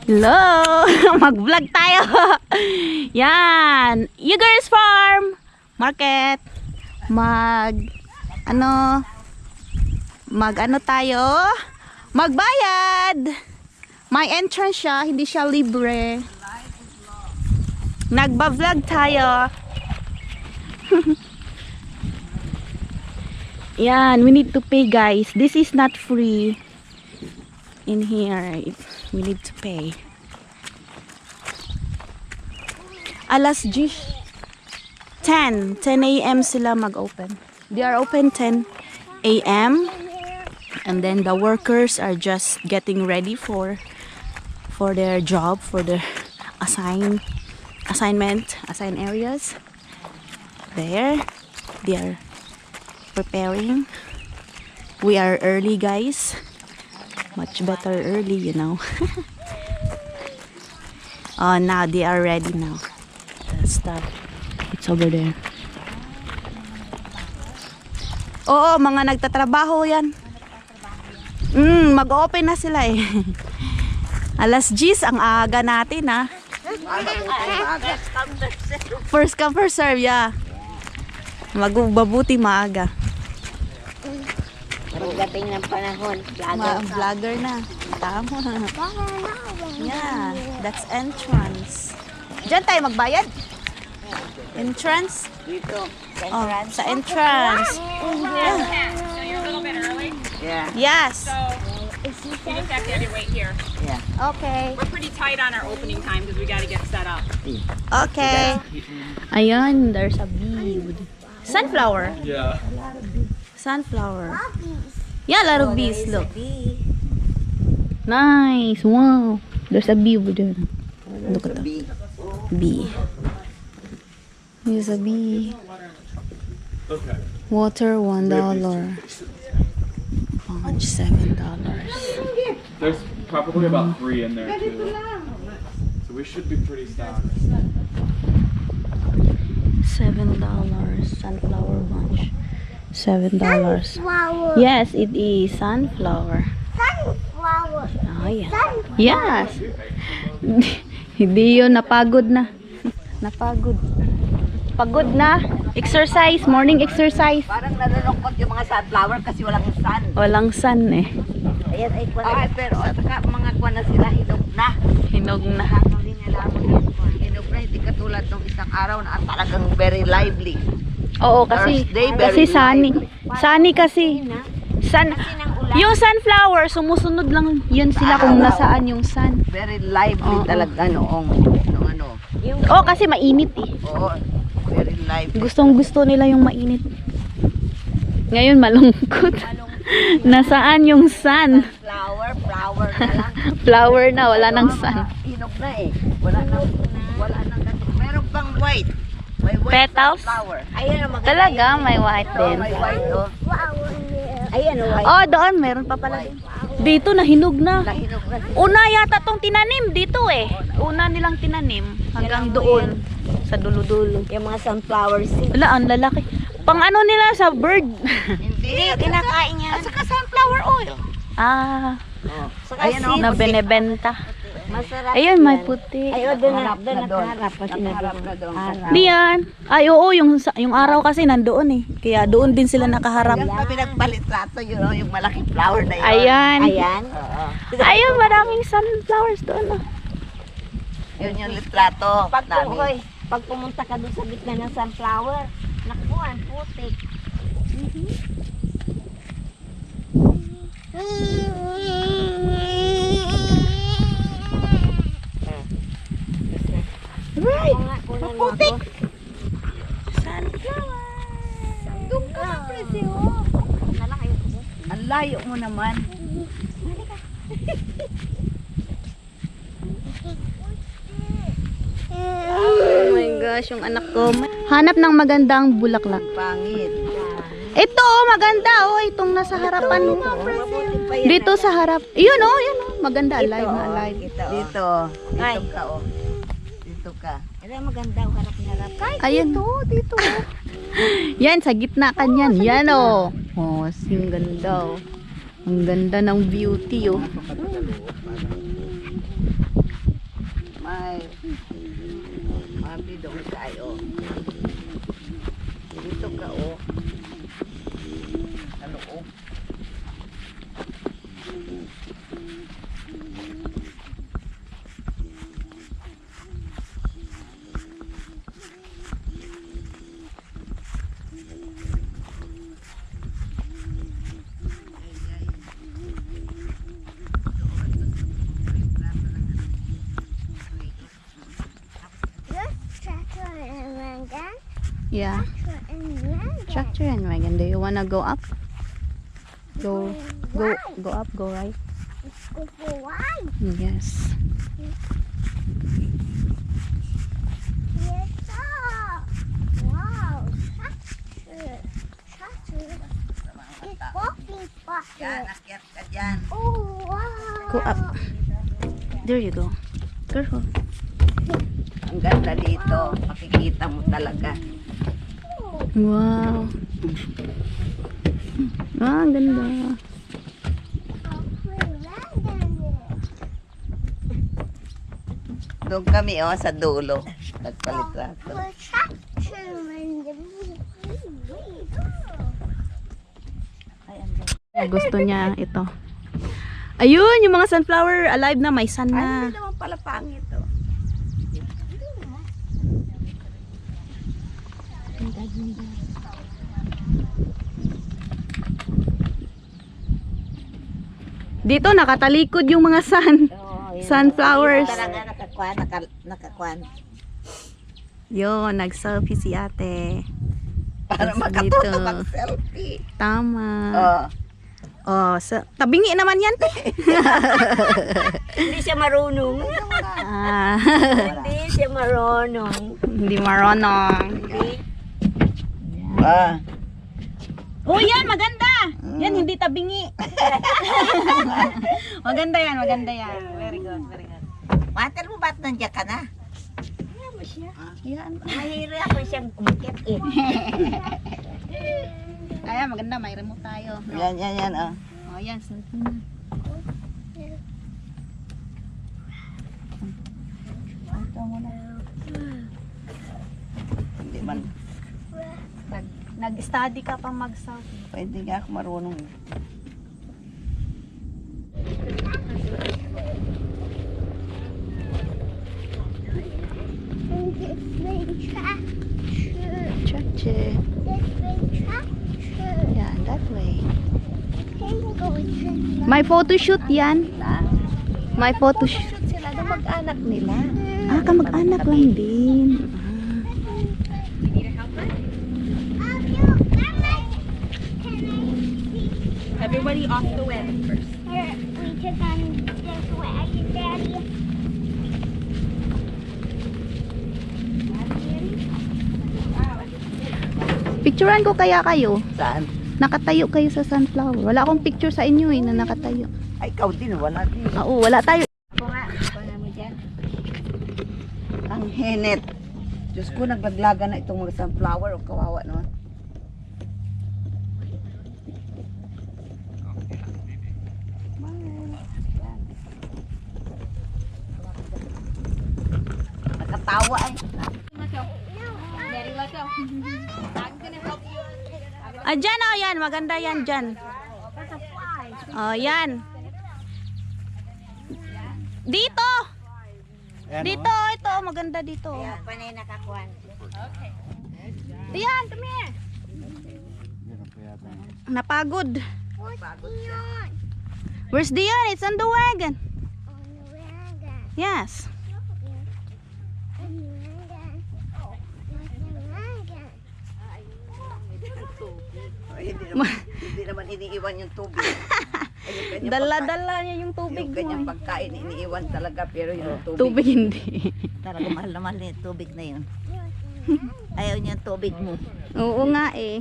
Hello! Mag-vlog tayo! Yan! Eugster's farm! Market! Mag-ano tayo? Magbayad! May entrance siya, hindi siya libre. Nagba-vlog tayo. Yan, we need to pay guys. This is not free. In here, we need to pay. Alas 10 a.m. sila mag-open. They are open 10 a.m. and then the workers are just getting ready for their job, for their assigned areas. There, they are preparing. We are early, guys. Much better early, you know. Oh, now they are ready now. Start. It's over there. Oo, mga nagtatrabaho yan. Mag-open na sila eh. Alas 10 ang aga natin ha. First come, first serve, yeah. Magbabuti maaga. Pagdating ng panahon, Vlogger na. Tama. Yeah, that's entrance. Diyan tayo magbayad? Entrance? dito. Oh, sa entrance. So you're a little bit early? Yeah. Yes. So you just have to wait here. Yeah. Okay. We're pretty tight on our opening time because we got to get set up. Okay. Ayan, there's a bee. Sunflower. Yeah. Sunflower. Yeah, a lot of bees. Look. Nice. Wow. There's a bee over there. Look at that. Bee. There's a bee. Okay. Water $1. Lunch $7. There's probably about 3 in there too. So we should be pretty stocked. $7. Sunflower bunch. $7. Yes, it is sunflower. Sunflower. Oh, yeah. Yes. Hindi yun, napagod na. Napagod. Pagod na. Exercise, morning exercise. Parang nalulungkot yung mga sunflower kasi walang sun. Walang sun eh. Ayan ay kwan. Ay, pero saka mga kwan na sila hinog na. Hinog na. Hinog na, hindi katulad ng isang araw na talagang very lively. Oo, kasi Thursday, kasi very sunny. Sunny kasi. Sun, Kasi ng ulan. yung sunflower, sumusunod lang yun sila kung nasaan yung sun. Very lively Oo. talaga noong ano. Oo, kasi mainit eh. Oo, very lively. Gustong gusto nila yung mainit. Ngayon malungkot. Nasaan yung sun? Flower na lang. Flower na, wala nang sun. Hinog na eh. Wala nang ganito. Meron pang white. May white Petals? flower. Ayan ang maganda. Talaga, may white din. May white oh. Ayan ang white. Oh, doon, meron pa pala. Dito, nahinog na. Nahinog na. Una yata tong tinanim dito eh. Una nilang tinanim hanggang doon. Sa dulo-dulo. Yung mga sunflower seeds. Wala, ang lalaki. Pang ano nila sa bird. Hindi, kinakain niya. At saka sunflower oil. Ah, Saka seeds. na benebenta. Masarap. Ayun, may puti. Ayun, doon nakaharap pa sinaharap na doon. Diyan. Ay, oo, yung araw kasi nandoon eh. Kaya doon din sila nakaharap. Yung kami nagpalitrato yun, yung malaking flower na yun. Ayan. Ayan. Ayun, maraming sunflowers doon. Oh. Yun yung litrato namin. Pag pumunta ka doon sa gitna ng sunflower, naku, ang putik. Right! Putik! Sunflower! Doon ka na, presyo. Ang layo mo naman. Oh my gosh, yung anak ko. Hanap ng magandang bulaklak. Pangit. Ito, oh, maganda. Oh, itong nasa harapan. Dito sa harap. Yun, oh, yun. Oh. Maganda, alive na alive. Dito. Dito ka, oh. Dito ka. Ito maganda, harap na harap. Ayun. Dito. Yan, sa gitna kanyan. Yan, oh. Oh, ang ganda, oh. Ang ganda ng beauty, oh. Mami doon tayo. Dito ka oh. Ano oh? Yeah. Tractor and wagon. Do you wanna go up? Go up, go right. Go for wide. Yes. Yes, sir. Wow. Tractor. It's walking faster. Yan, akyat ka dyan. Oh, wow. Go up. There you go. Careful. Ang ganda dito. Makikita mo talaga. Wow. Ah, ang ganda. Doon kami oh sa dulo. Nagpalitrato. Gusto niya ito. Ayun, yung mga sunflower alive na, may sun Ay, na. hindi naman pala pangit oh. Dito nakatalikod yung mga sunflowers. Talaga nakakuan. Yo, nag-selfie si ate. Para Dito. makatuto mag-selfie. Tama. Oh. Oh, tabingi naman yan. Hindi siya marunong. Ah, Hindi siya marunong. hindi marunong. Ah. Oh, yan, maganda. Yan, hindi tabingi. Maganda yan, maganda yan. Very good, very good. Mater mo ba't nandiyan ka na? Yan. Mahirap ako siyang umakit eh. Ayan, maganda, may remote tayo. Yan oh. Oh, yan, selfie na. Hindi man. Nag-study ka pa mag-selfie. Pwede nga ako marunong. And this big tractor. Tractor. This big tractor. Yan, that way. Can go with May photoshoot yan. May photoshoot. Shoot sila na mag-anak nila. Ah, kamag-anak lang din. Everybody off the way first. We took on this wagon, Daddy. Picturean ko kaya kayo. Saan? Nakatayo kayo sa sunflower. Wala akong picture sa inyo eh na nakatayo. Ay, ikaw din. Wala din. Oo, wala tayo. Ako nga. Wala mo dyan. Ang henit. Diyos ko, naglaglaga na itong mga sunflower. O kawawa naman. Nakatawa eh. Ah, dyan oh, yan. Maganda yan dyan. Oh, yan. Dito! Dito, ito. Maganda dito. Panay nakakuan. Diyan, come here. Napagod. Where's Dion? It's on the wagon. On the wagon. Yes. On the wagon. On the wagon. Hindi naman iniiwan yung tubig. Ay, yung kanyang Dala-dala niya yung tubig yung mo. kanyang eh. pagkain iniiwan talaga pero yung tubig. Tubig hindi. Talaga mahal na mahal yung tubig na yun. Ayaw niya yung tubig mo. Oo nga eh.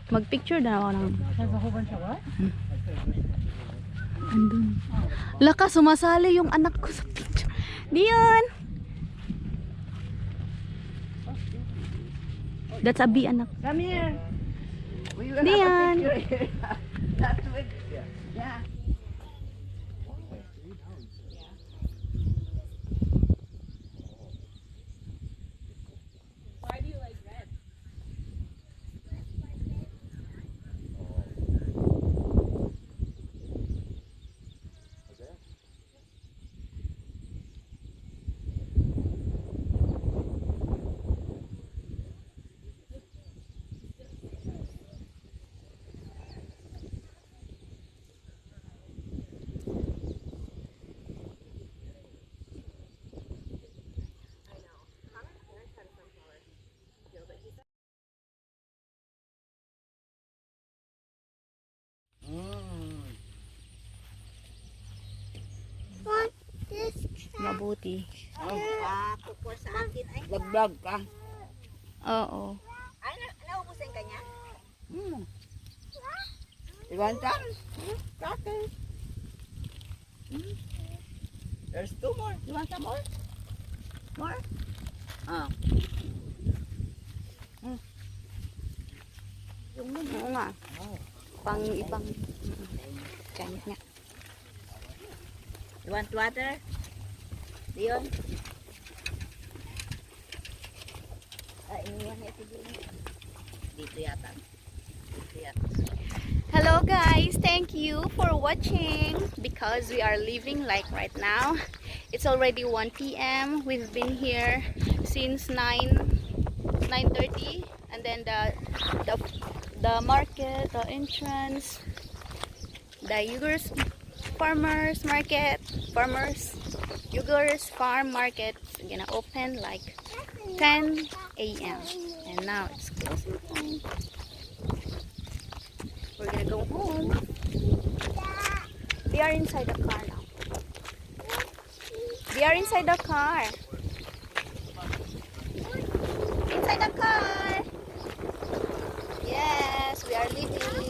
Mag-picture na ako ng... Andun. Laka, sumasali yung anak ko sa picture. Dion! That's a bee, anak. Come here. We will Diyan. have a picture here. Last week. Yeah. Why do you like red? Mabuti. Kukuha sa akin ay. Vlog ka. Oo. Ay, naubusin ka niya? Iwan ka? Kake. There's 2 more. You want some more? More? Ah. Oo nga. Pang ibang Chinese nga. You want water? Diyon? Iniwan na ito din. Dito yata. Hello guys, thank you for watching because we are leaving like right now. It's already 1 p.m. We've been here since 9:30 and then the market, the entrance, the Eugster's Eugster's farm market is gonna open like 10 a.m. and now it's closing time. We're gonna go home. They are inside the car now. They are inside the car. Inside the car. Yes, we are leaving.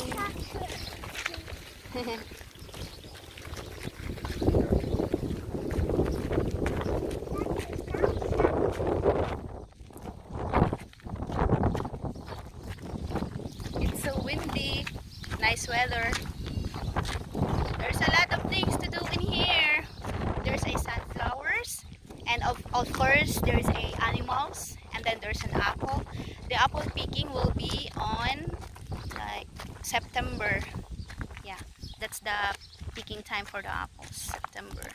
It's so windy. Nice weather. There's a lot of things to do in here. There's a sunflowers, and of course there's a animals, and then there's an apple. The apple picking will be on like September. Yeah, that's the picking time for the apples, September.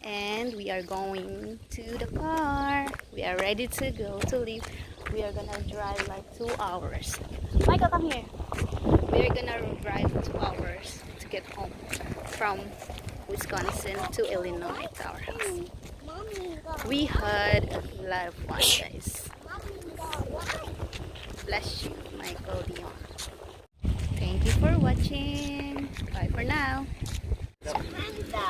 And we are going to the car. We are ready to go to leave. We are gonna drive like 2 hours. Michael, come here. We are gonna drive 2 hours to get home from Wisconsin to Illinois to our house. We had a lot of fun, guys. Bless you, Michael Dion. Thank you for watching. Bye for now. Panda.